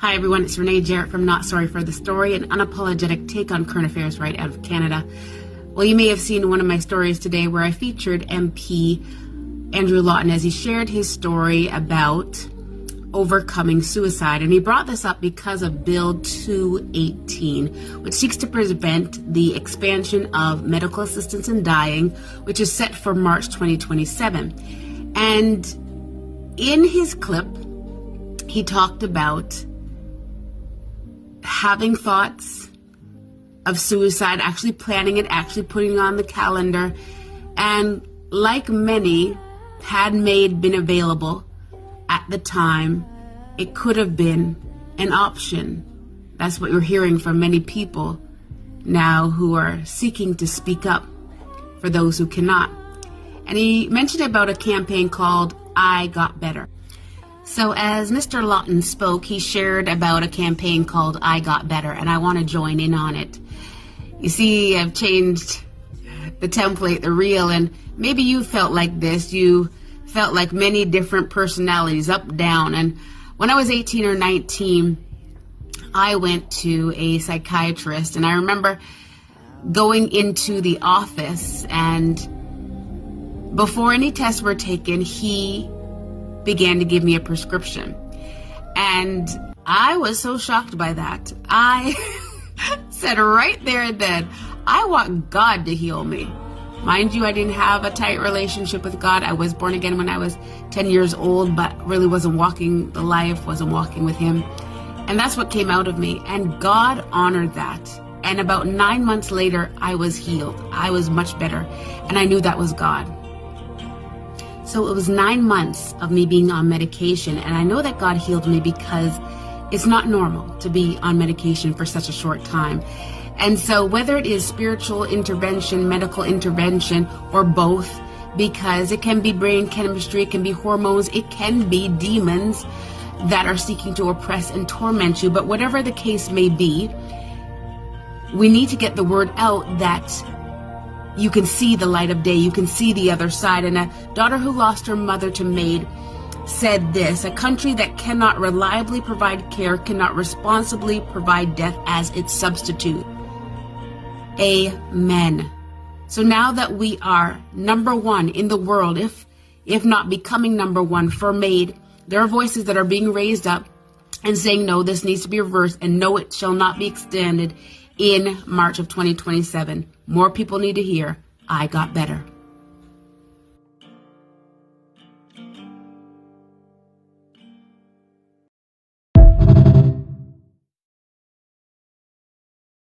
Hi everyone, it's Renee Jarrett from Not Sorry for the Story, an unapologetic take on current affairs right out of Canada. Well, you may have seen one of my stories today where I featured MP Andrew Lawton as he shared his story about overcoming suicide. And he brought this up because of Bill 218, which seeks to prevent the expansion of medical assistance in dying, which is set for March 2027. And in his clip, he talked about having thoughts of suicide, actually planning it, actually putting it on the calendar. And like many, had MAID been available at the time, it could have been an option. That's what we're hearing from many people now who are seeking to speak up for those who cannot. And he mentioned about a campaign called I Got Better. So as Mr. Lawton spoke, he shared about a campaign called I Got Better, and I want to join in on it. You see, I've changed the template, the reel, and maybe you felt like this. You felt like many different personalities, up, down. And when I was 18 or 19, I went to a psychiatrist, and I remember going into the office, and before any tests were taken, he began to give me a prescription. And I was so shocked by that. I said right there and then, I want God to heal me. Mind you, I didn't have a tight relationship with God. I was born again when I was 10 years old, but really wasn't walking the life, wasn't walking with Him. And that's what came out of me. And God honored that. And about 9 months later, I was healed. I was much better. And I knew that was God. So it was 9 months of me being on medication, and I know that God healed me because it's not normal to be on medication for such a short time. And so whether it is spiritual intervention, medical intervention, or both, because it can be brain chemistry, it can be hormones, it can be demons that are seeking to oppress and torment you, but whatever the case may be, we need to get the word out that you can see the light of day, you can see the other side. And a daughter who lost her mother to MAID said this: a country that cannot reliably provide care cannot responsibly provide death as its substitute. Amen. So now that we are number one in the world, if not becoming number one for MAID, there are voices that are being raised up and saying, no, this needs to be reversed, and no, it shall not be extended in March of 2027. More people need to hear, I got better.